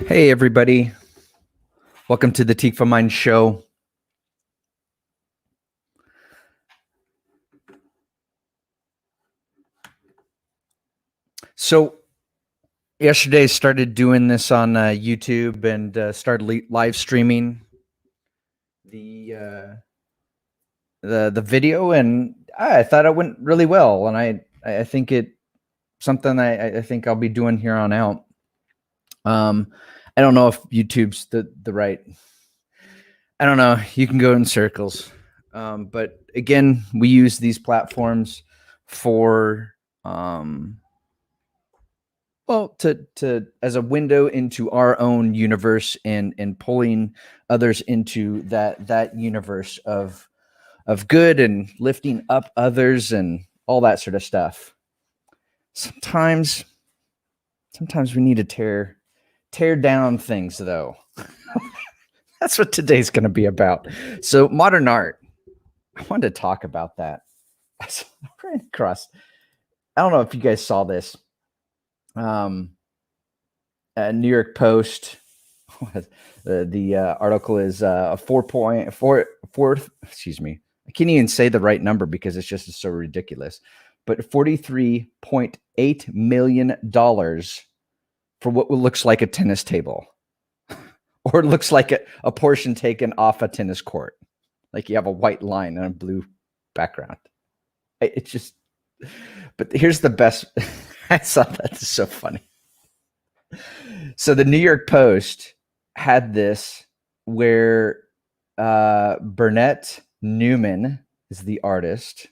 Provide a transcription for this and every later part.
Hey, everybody. Welcome to the TikvahMinds show. So, yesterday started doing this on YouTube and started live streaming the the video, and I thought it went really well. And I think it something I think I'll be doing here on out. I don't know if YouTube's the right. I don't know. You can go in circles, but again, we use these platforms for well, to as a window into our own universe and pulling others into that universe of good and lifting up others and all that sort of stuff. Sometimes we need to tear down things, though. That's what today's going to be about. So modern art. I wanted to talk about that. I ran across. I don't know if you guys saw this. New York Post. The article is 4.4. Excuse me. I can't even say the right number because it's just so ridiculous. But $43.8 million for what looks like a tennis table, or it looks like a portion taken off a tennis court. Like you have a white line and a blue background. It's just. But here's the best. I saw that. It's so funny. So the New York Post had this where Burnett Newman is the artist,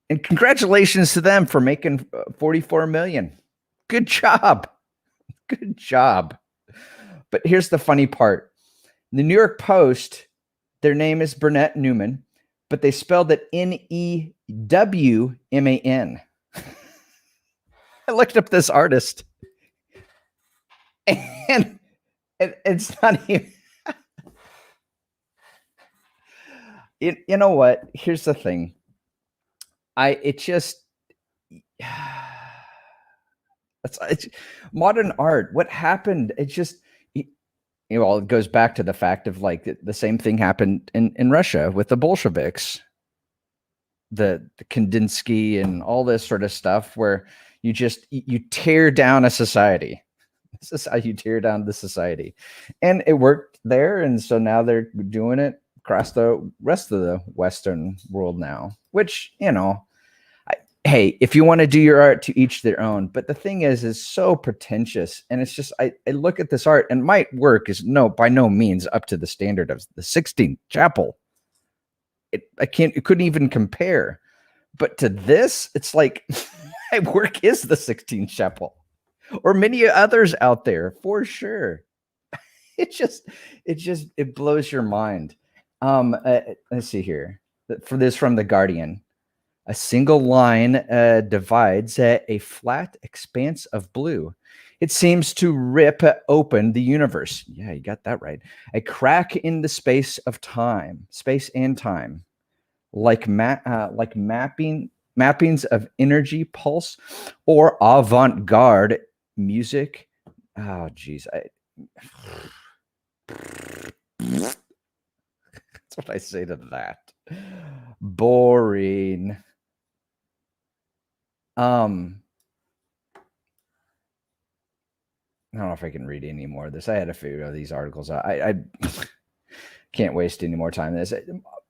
and congratulations to them for making 44 million. Good job. Good job. But here's the funny part. The New York Post, their name is Burnett Newman, but they spelled it Newman. I looked up this artist, and it's not even. You know what? Here's the thing. It's modern art. What happened? It just, it goes back to the fact of like the same thing happened in Russia with the Bolsheviks, the Kandinsky and all this sort of stuff, where you tear down a society. This is how you tear down the society, and it worked there, and so now they're doing it across the rest of the Western world now. Which, hey, if you want to do your art, to each their own. But the thing is so pretentious, and it's just I look at this art, and my work is by no means up to the standard of the Sixtine Chapel. It couldn't even compare. But to this, it's like my work is the Sixtine Chapel, or many others out there for sure. It blows your mind. Let's see here. For this from The Guardian. A single line divides a flat expanse of blue. It seems to rip open the universe. Yeah, you got that right. A crack in the space and time, like mappings of energy pulse or avant-garde music. Oh, geez. That's what I say to that. Boring. I don't know if I can read any more of this. I had a few of these articles. I can't waste any more time on this.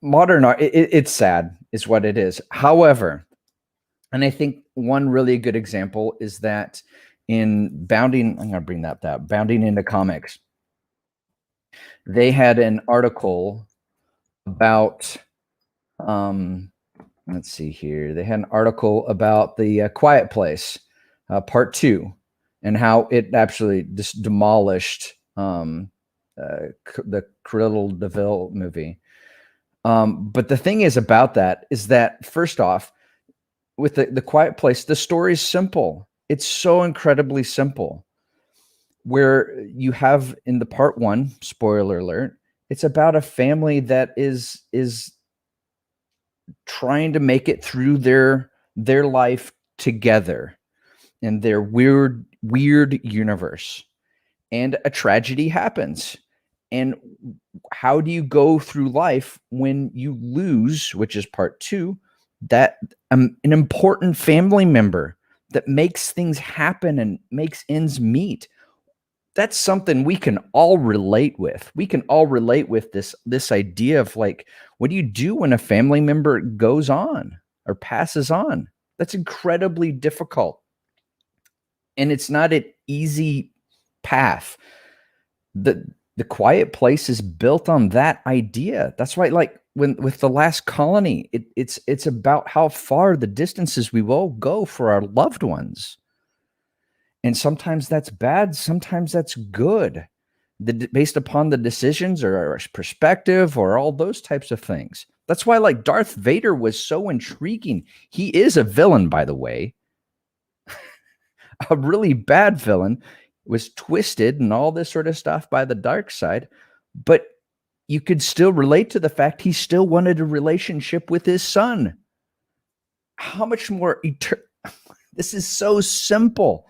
Modern art, it's sad, is what it is. However, and I think one really good example is that in Bounding, I'm going to bring that Bounding into Comics, they had an article about, let's see here. They had an article about the Quiet Place, part 2, and how it actually just demolished the Cruella de Vil movie. But the thing is about that is that, first off, with the Quiet Place, the story is simple. It's so incredibly simple. Where you have in the part 1, spoiler alert, it's about a family that is trying to make it through their life together in their weird universe. and a tragedy happens. And how do you go through life when you lose, which is part 2, that an important family member that makes things happen and makes ends meet? That's something we can all relate with. We can all relate with this idea of like, what do you do when a family member goes on or passes on? That's incredibly difficult. And it's not an easy path. The Quiet Place is built on that idea. That's why, like, when with The Last Colony, it's about how far the distances we will go for our loved ones. And sometimes that's bad, sometimes that's good, based upon the decisions or our perspective or all those types of things. That's why, like, Darth Vader was so intriguing. He is a villain, by the way, a really bad villain, was twisted and all this sort of stuff by the dark side, but you could still relate to the fact he still wanted a relationship with his son. How much more this is so simple,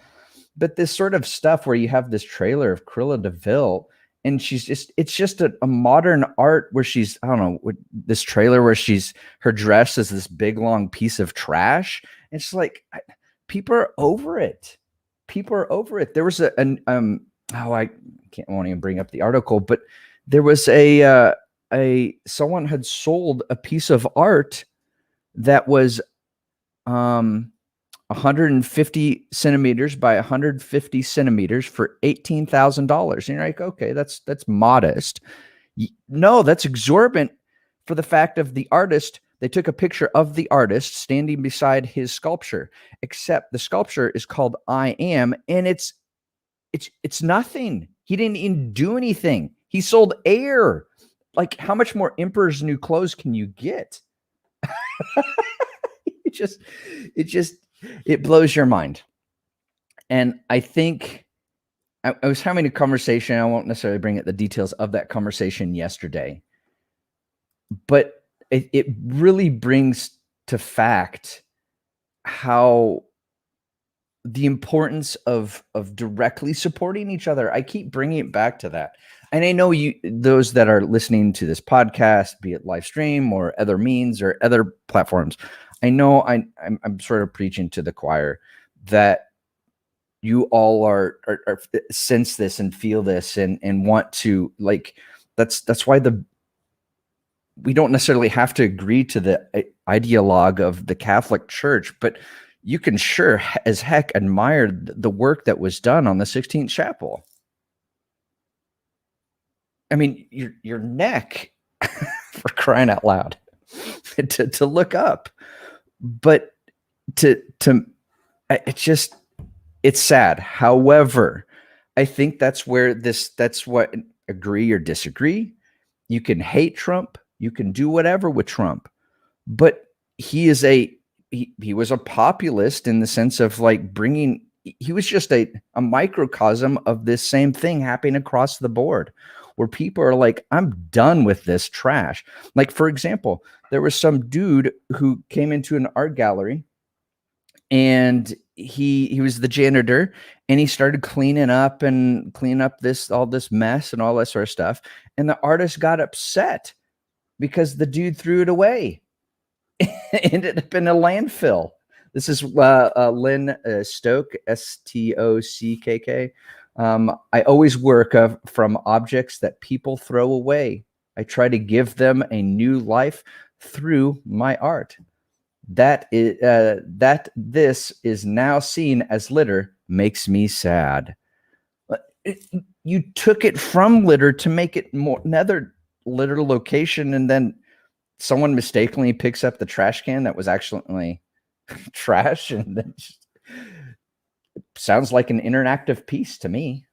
but this sort of stuff where you have this trailer of Cruella de Vil, and it's just a modern art where she's, I don't know, this trailer where her dress is this big long piece of trash. It's like, people are over it. People are over it. There was I won't even bring up the article, but there was someone had sold a piece of art that was 150 centimeters by 150 centimeters for $18,000. And you're like, okay, that's modest. No, that's exorbitant for the fact of the artist. They took a picture of the artist standing beside his sculpture, except the sculpture is called I Am, and it's nothing. He didn't even do anything. He sold air. Like, how much more Emperor's New Clothes can you get? It blows your mind. And I think I was having a conversation. I won't necessarily bring up the details of that conversation yesterday, but it really brings to fact how the importance of directly supporting each other. I keep bringing it back to that. And I know those that are listening to this podcast, be it live stream or other means or other platforms, I know I'm sort of preaching to the choir that you all are sense this and feel this and want to, like, that's why we don't necessarily have to agree to the ideologue of the Catholic Church, but you can sure as heck admire the work that was done on the 16th chapel. I mean, your neck, for crying out loud, to look up, but it's sad. However, I think that's what, agree or disagree. You can hate Trump. You can do whatever with Trump, but he was a populist in the sense of, like, he was just a microcosm of this same thing happening across the board, where people are like, I'm done with this trash. Like, for example, there was some dude who came into an art gallery, and he was the janitor, and he started cleaning up all this mess and all that sort of stuff. And the artist got upset because the dude threw it away. It ended up in a landfill. This is Lynn Stoke, Stockk. I always work from objects that people throw away. I try to give them a new life through my art. That this is now seen as litter makes me sad. You took it from litter to make it another litter location, and then someone mistakenly picks up the trash can that was actually trash, and then sounds like an interactive piece to me.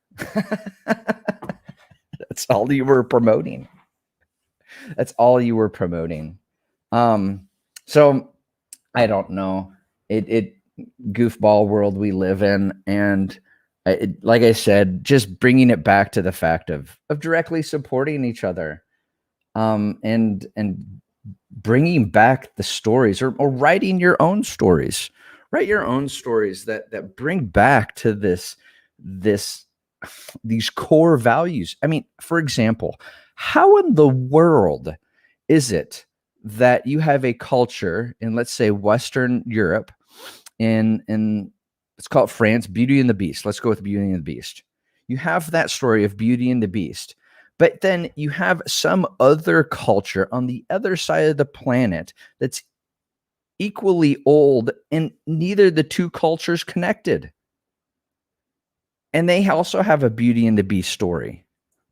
That's all you were promoting. So I don't know. It goofball world we live in, and like I said, just bringing it back to the fact of directly supporting each other, and bringing back the stories, or writing your own stories. Write your own stories that bring back to this these core values. I mean, for example, how in the world is it that you have a culture in, let's say, Western Europe, in let's call it France, Beauty and the Beast. Let's go with Beauty and the Beast. You have that story of Beauty and the Beast, but then you have some other culture on the other side of the planet that's equally old, and neither the two cultures connected. And they also have a Beauty and the Beast story,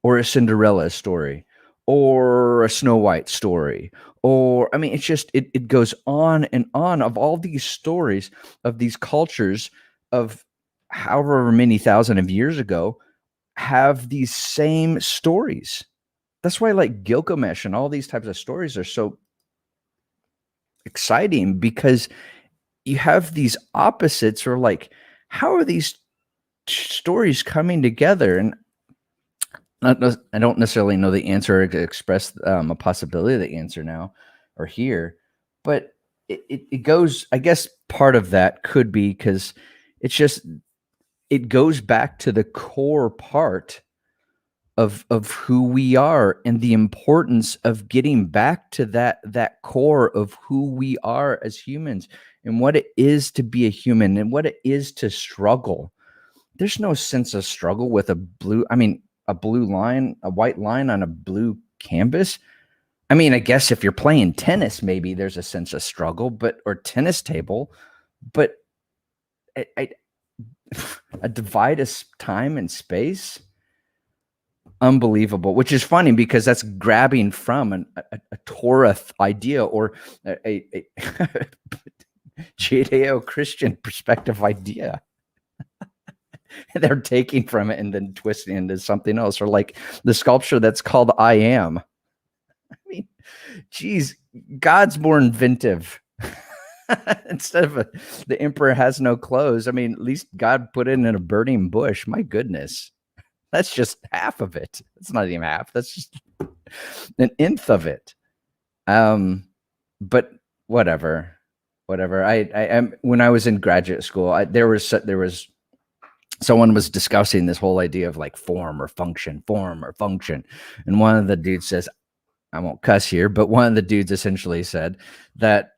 or a Cinderella story, or a Snow White story, or I mean, it's just it goes on and on of all these stories of these cultures of however many thousand of years ago have these same stories. That's why like Gilgamesh and all these types of stories are so exciting, because you have these opposites, or like, how are these stories coming together? And I don't necessarily know the answer, or express a possibility of the answer now or here, but it goes, I guess part of that could be because it's just, it goes back to the core part of who we are, and the importance of getting back to that core of who we are as humans, and what it is to be a human, and what it is to struggle. There's no sense of struggle with a blue line, a white line on a blue canvas. I mean, I guess if you're playing tennis, maybe there's a sense of struggle, or tennis table, but I a divide of time and space, unbelievable. Which is funny, because that's grabbing from a Torah idea, or a Judeo-Christian perspective idea. They're taking from it and then twisting into something else, or like the sculpture that's called I Am. I mean, geez, God's more inventive. Instead of the emperor has no clothes, I mean, at least God put it in a burning bush. My goodness, that's just half of it. It's not even half. That's just an nth of it. But whatever. I am, when I was in graduate school, there was someone was discussing this whole idea of like form or function. And one of the dudes says, I won't cuss here, but one of the dudes essentially said that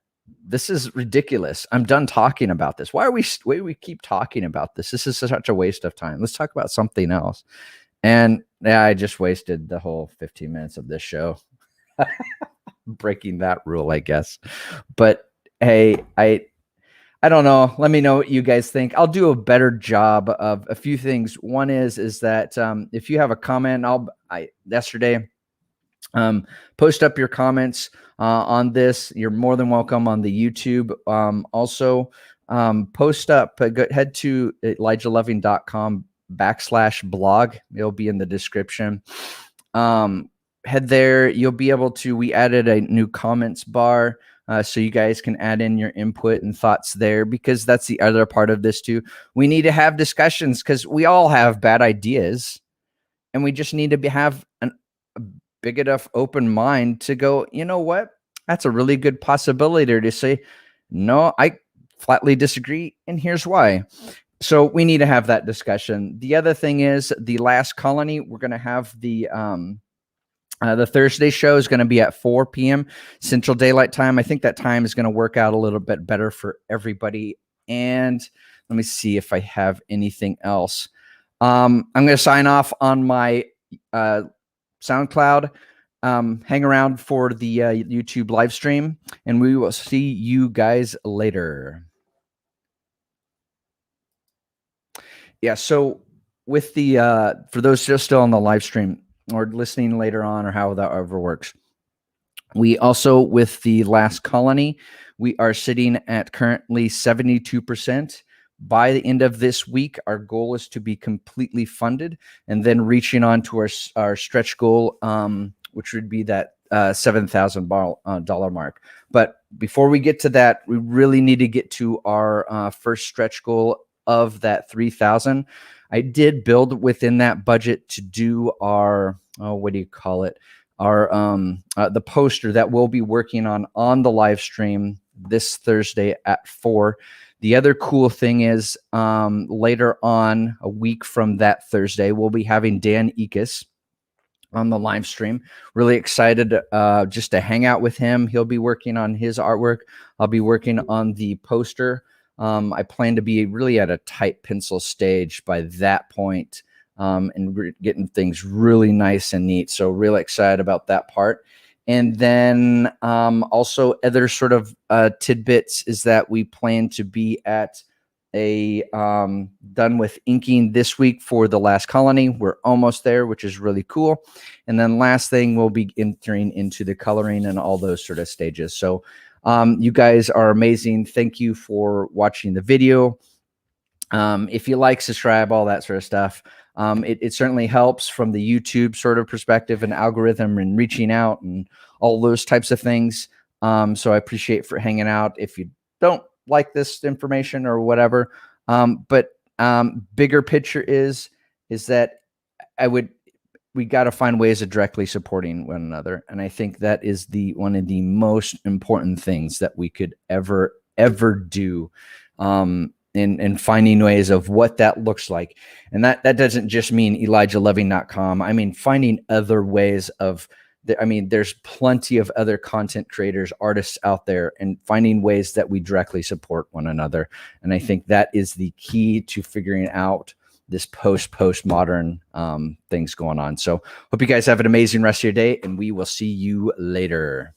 this is ridiculous. I'm done talking about this. Why we keep talking about this? This is such a waste of time. Let's talk about something else. And yeah, I just wasted the whole 15 minutes of this show breaking that rule, I guess. But hey, I don't know. Let me know what you guys think. I'll do a better job of a few things. One is that if you have a comment, yesterday, post up your comments on this. You're more than welcome on the YouTube. Also, post up. Head to ElijahLoving.com/blog. It'll be in the description. Head there. You'll be able to. We added a new comments bar. So you guys can add in your input and thoughts there, because that's the other part of this too. We need to have discussions, because we all have bad ideas, and we just need to have a big enough open mind to go, you know what? That's a really good possibility, to say, no, I flatly disagree, and here's why. So we need to have that discussion. The other thing is the last colony. We're going to have the Thursday show is going to be at 4 p.m. Central Daylight Time. I think that time is going to work out a little bit better for everybody. And let me see if I have anything else. I'm going to sign off on my SoundCloud. Hang around for the YouTube live stream, and we will see you guys later. Yeah, so with the for those just still on the live stream or listening later on, or how that ever works, we also, with the last colony, we are sitting at currently 72%. By the end of this week, our goal is to be completely funded, and then reaching on to our stretch goal, which would be that $7,000 mark. But before we get to that, we really need to get to our first stretch goal of that 3,000. I did build within that budget to do our, what do you call it? Our the poster that we'll be working on the live stream this Thursday at 4. The other cool thing is later on, a week from that Thursday, we'll be having Dan Ekus on the live stream. Really excited just to hang out with him. He'll be working on his artwork. I'll be working on the poster. I plan to be really at a tight pencil stage by that point, and getting things really nice and neat. So really excited about that part. And then also other sort of tidbits is that we plan to be at a done with inking this week for The Last Colony. We're almost there, which is really cool. And then last thing, we'll be entering into the coloring and all those sort of stages. So you guys are amazing. Thank you for watching the video. If you like, subscribe, all that sort of stuff. It certainly helps from the YouTube sort of perspective and algorithm and reaching out and all those types of things. So I appreciate for hanging out. If you don't like this information or whatever, but bigger picture is that we got to find ways of directly supporting one another. And I think that is one of the most important things that we could ever do. In finding ways of what that looks like. And that doesn't just mean ElijahLoving.com. I mean, finding other ways of, there's plenty of other content creators, artists out there, and finding ways that we directly support one another. And I think that is the key to figuring out this postmodern things going on. So hope you guys have an amazing rest of your day, and we will see you later.